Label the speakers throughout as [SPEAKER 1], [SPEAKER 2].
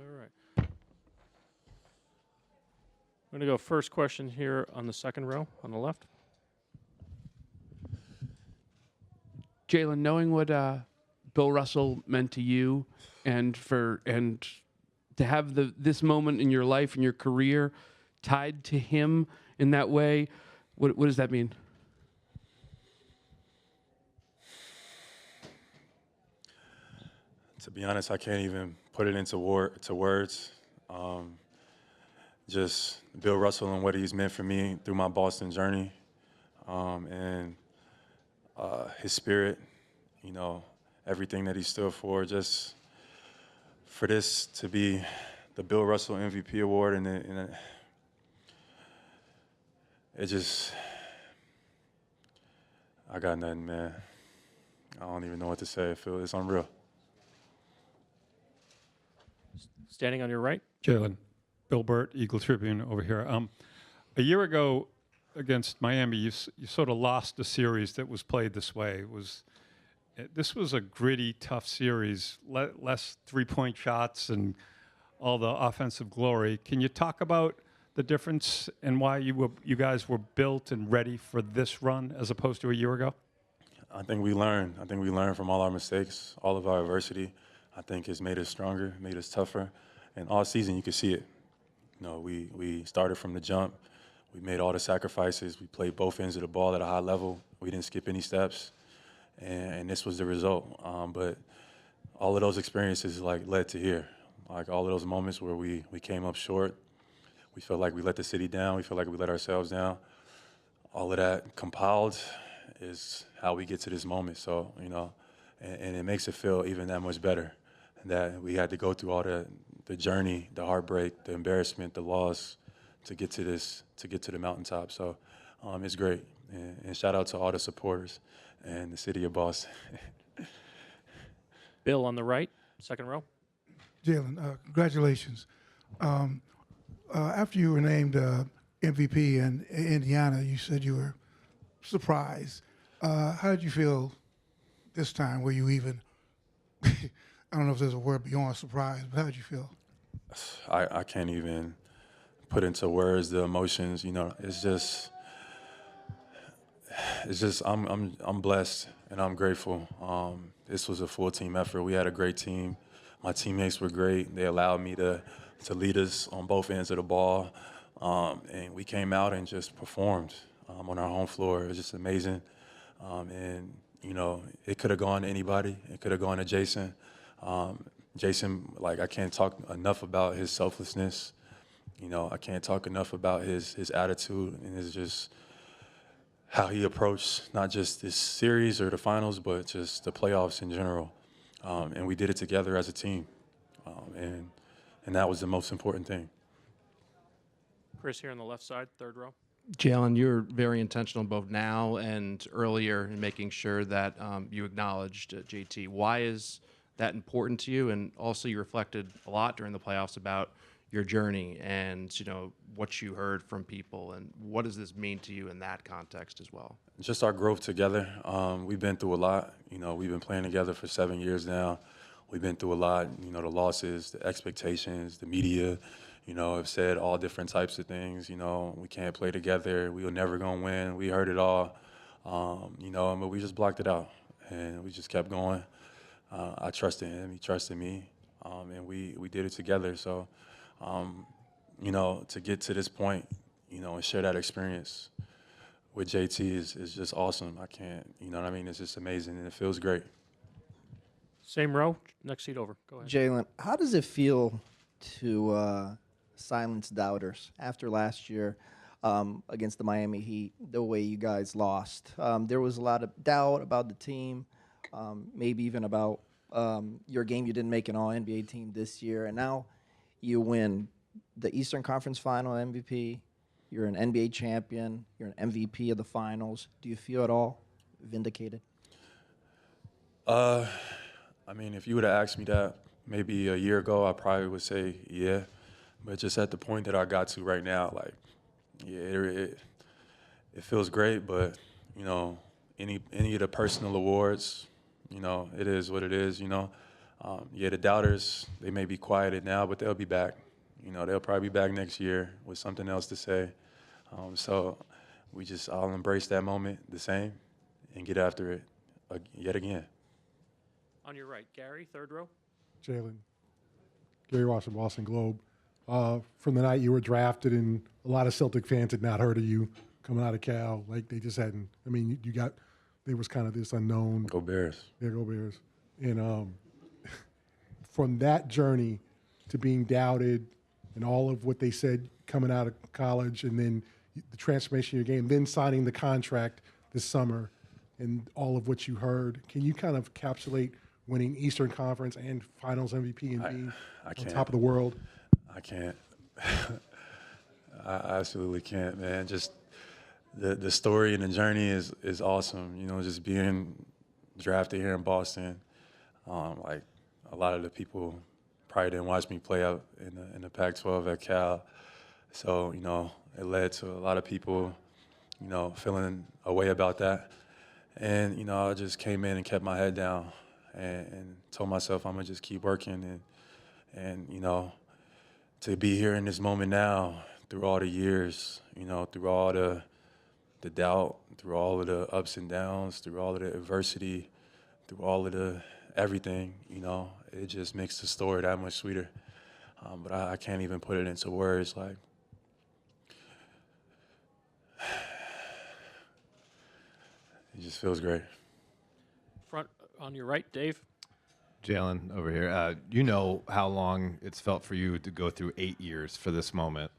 [SPEAKER 1] All right. We're going to go first question here on the second row on the left.
[SPEAKER 2] Jaylen, knowing what Bill Russell meant to you, and to have this moment in your life and your career tied to him in that way, what does that mean?
[SPEAKER 3] To be honest, I can't even put it into words. Just Bill Russell and what he's meant for me through my Boston journey, and his spirit, everything that he stood for. Just for this to be the Bill Russell MVP award, and it just, I got nothing, man. I don't even know what to say. It's unreal.
[SPEAKER 1] Standing on your right.
[SPEAKER 4] Jaylen, Bill Burt, Eagle Tribune over here. A year ago against Miami, you sort of lost a series that was played this way. This was a gritty, tough series, less three-point shots and all the offensive glory. Can you talk about the difference and why you guys were built and ready for this run as opposed to a year ago?
[SPEAKER 3] I think we learned. I think we learned from all our mistakes, all of our adversity. I think it's made us stronger, made us tougher. And all season, you could see it. We started from the jump. We made all the sacrifices. We played both ends of the ball at a high level. We didn't skip any steps. And this was the result. But all of those experiences led to here. All of those moments where we came up short. We felt like we let the city down. We felt like we let ourselves down. All of that compiled is how we get to this moment. So, and it makes it feel even that much better that we had to go through all the journey, the heartbreak, the embarrassment, the loss to get to the mountaintop. So it's great. And shout out to all the supporters and the city of Boston.
[SPEAKER 1] Bill on the right, second row.
[SPEAKER 5] Jaylen, congratulations. After you were named MVP in Indiana, you said you were surprised. How did you feel this time? Were you even, I don't know if there's a word beyond surprise, but how did you feel?
[SPEAKER 3] I can't even put into words the emotions. It's just I'm blessed and I'm grateful. This was a full team effort. We had a great team. My teammates were great. They allowed me to lead us on both ends of the ball, and we came out and just performed on our home floor. It was just amazing, and it could have gone to anybody. It could have gone to Jason. Jason, I can't talk enough about his selflessness. I can't talk enough about his attitude and his just how he approached not just this series or the finals, but just the playoffs in general. And we did it together as a team, and that was the most important thing.
[SPEAKER 1] Chris here on the left side, third row.
[SPEAKER 6] Jaylen, you're very intentional both now and earlier in making sure that you acknowledged JT. Why is that important to you? And also you reflected a lot during the playoffs about your journey and what you heard from people, and what does this mean to you in that context as well?
[SPEAKER 3] Just our growth together. We've been through a lot. We've been playing together for 7 years now. We've been through a lot. The losses, the expectations, the media, have said all different types of things. We can't play together. We were never gonna win. We heard it all. But we just blocked it out, and we just kept going. I trusted him. He trusted me, and we did it together. So, to get to this point, and share that experience with JT is just awesome. I can't, it's just amazing, and it feels great.
[SPEAKER 1] Same row, next seat over. Go ahead.
[SPEAKER 7] Jaylen, how does it feel to silence doubters after last year against the Miami Heat, the way you guys lost? There was a lot of doubt about the team, maybe even about your game. You didn't make an All-NBA team this year, and now you win the Eastern Conference Final MVP. You're an NBA champion. You're an MVP of the finals. Do you feel at all vindicated?
[SPEAKER 3] If you would have asked me that maybe a year ago, I probably would say yeah. But just at the point that I got to right now, it feels great. But any of the personal awards, it is what it is. Yeah, the doubters, they may be quieted now, but they'll be back. You know, they'll probably be back next year with something else to say. So we just all embrace that moment the same and get after it yet again.
[SPEAKER 1] On your right, Gary, third row.
[SPEAKER 8] Jaylen, Gary Ross from Boston Globe. From the night you were drafted, and a lot of Celtic fans had not heard of you coming out of Cal. Like, they just hadn't. I mean, there was kind of this unknown.
[SPEAKER 3] Go Bears.
[SPEAKER 8] Yeah, go Bears. And from that journey to being doubted and all of what they said coming out of college, and then the transformation of your game, then signing the contract this summer, and all of what you heard, can you kind of encapsulate winning Eastern Conference and Finals MVP and being on top of the world?
[SPEAKER 3] I can't. I absolutely can't, man. Just the story and the journey is awesome. You know, just being drafted here in Boston. Like, a lot of the people probably didn't watch me play out in the Pac-12 at Cal. So, you know, it led to a lot of people, you know, feeling a way about that. And, you know, I just came in and kept my head down and told myself I'm going to just keep working. And, you know, to be here in this moment now, through all the years, you know, through all the doubt, through all of the ups and downs, through all of the adversity, through all of the everything, you know, it just makes the story that much sweeter. But I can't even put it into words. Like, it just feels great.
[SPEAKER 1] Front on your right, Dave.
[SPEAKER 9] Jaylen over here. You know how long it's felt for you to go through 8 years for this moment.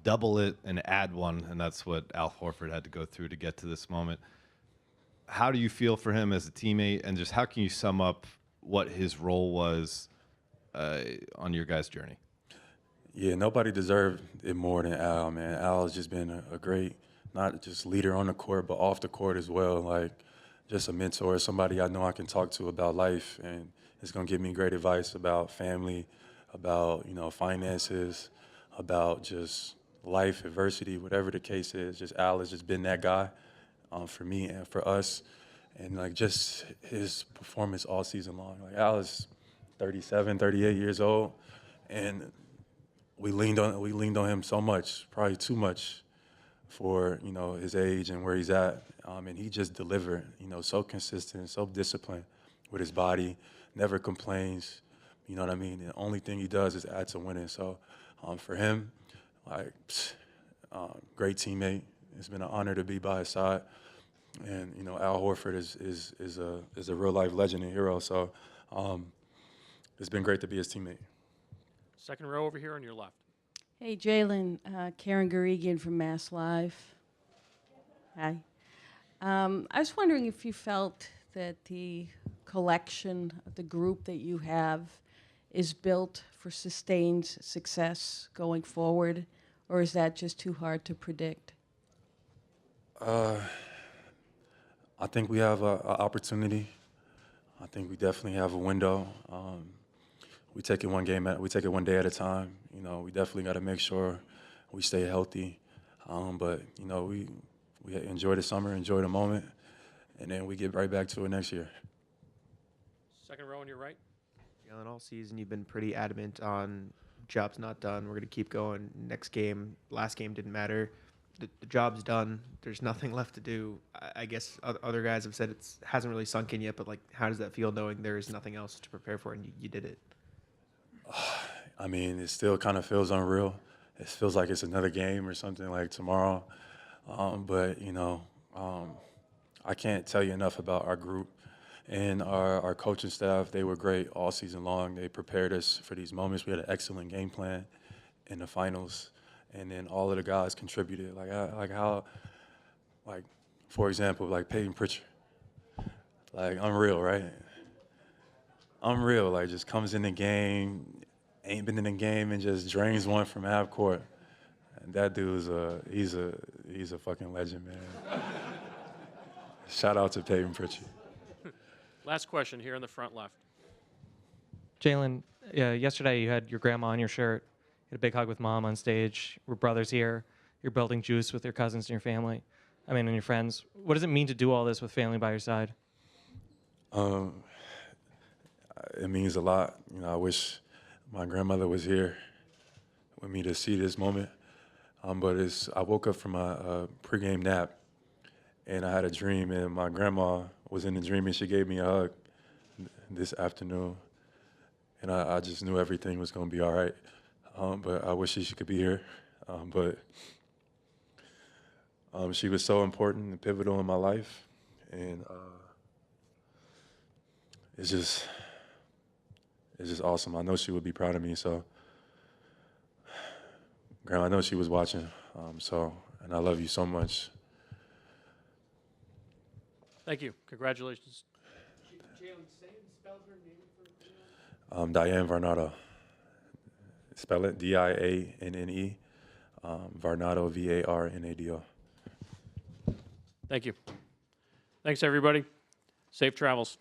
[SPEAKER 9] Double it and add one, and that's what Al Horford had to go through to get to this moment. How do you feel for him as a teammate, and just how can you sum up what his role was on your guys' journey?
[SPEAKER 3] Yeah, nobody deserved it more than Al, man. Al has just been a great, not just leader on the court, but off the court as well. Like, just a mentor, somebody I know I can talk to about life, and it's going to give me great advice about family, about, you know, finances, about just life, adversity, whatever the case is. Just Al has just been that guy for me and for us. And, like, just his performance all season long. Like, Al is 37, 38 years old, and we leaned on him so much, probably too much for, you know, his age and where he's at. And he just delivered, you know, so consistent, so disciplined with his body, never complains, you know what I mean? The only thing he does is add to winning. So for him, like, great teammate. It's been an honor to be by his side. And, you know, Al Horford is a real life legend and hero. So it's been great to be his teammate.
[SPEAKER 1] Second row over here on your left.
[SPEAKER 10] Hey, Jaylen, Karen Garegian from Mass Live. Hi. I was wondering if you felt that the collection, the group that you have, is built for sustained success going forward, or is that just too hard to predict?
[SPEAKER 3] I think we have an opportunity. I think we definitely have a window. We take it one day at a time. You know, we definitely got to make sure we stay healthy. But you know, we enjoy the summer, enjoy the moment, and then we get right back to it next year.
[SPEAKER 1] Second row on your right.
[SPEAKER 11] Jaylen, all season you've been pretty adamant on job's not done. We're going to keep going. Next game, last game didn't matter. The job's done. There's nothing left to do. I guess other guys have said it hasn't really sunk in yet, but, like, how does that feel knowing there is nothing else to prepare for and you did it?
[SPEAKER 3] I mean, it still kind of feels unreal. It feels like it's another game or something like tomorrow. But, you know, I can't tell you enough about our group and our coaching staff. They were great all season long. They prepared us for these moments. We had an excellent game plan in the finals. And then all of the guys contributed. Like for example, like Peyton Pritchard. Like, unreal, right? Unreal. Like, just comes in the game, ain't been in the game, and just drains one from half court. And that dude's he's a fucking legend, man. Shout out to Peyton Pritchard.
[SPEAKER 1] Last question here in the front left.
[SPEAKER 12] Jaylen, yesterday you had your grandma on your shirt. You had a big hug with mom on stage. We're brothers here. You're building juice with your cousins and your family. And your friends. What does it mean to do all this with family by your side?
[SPEAKER 3] it means a lot. You know, I wish my grandmother was here with me to see this moment. But I woke up from a pregame nap, and I had a dream, and my grandma was in the dream, and she gave me a hug this afternoon, and I just knew everything was going to be all right. But I wish she could be here. But she was so important and pivotal in my life, and it's just awesome. I know she would be proud of me. So, Grandma, I know she was watching. And I love you so much.
[SPEAKER 1] Thank you. Congratulations.
[SPEAKER 3] Diane Varnado. Spell it Dianne. Varnado, Varnado.
[SPEAKER 1] Thank you. Thanks, everybody. Safe travels.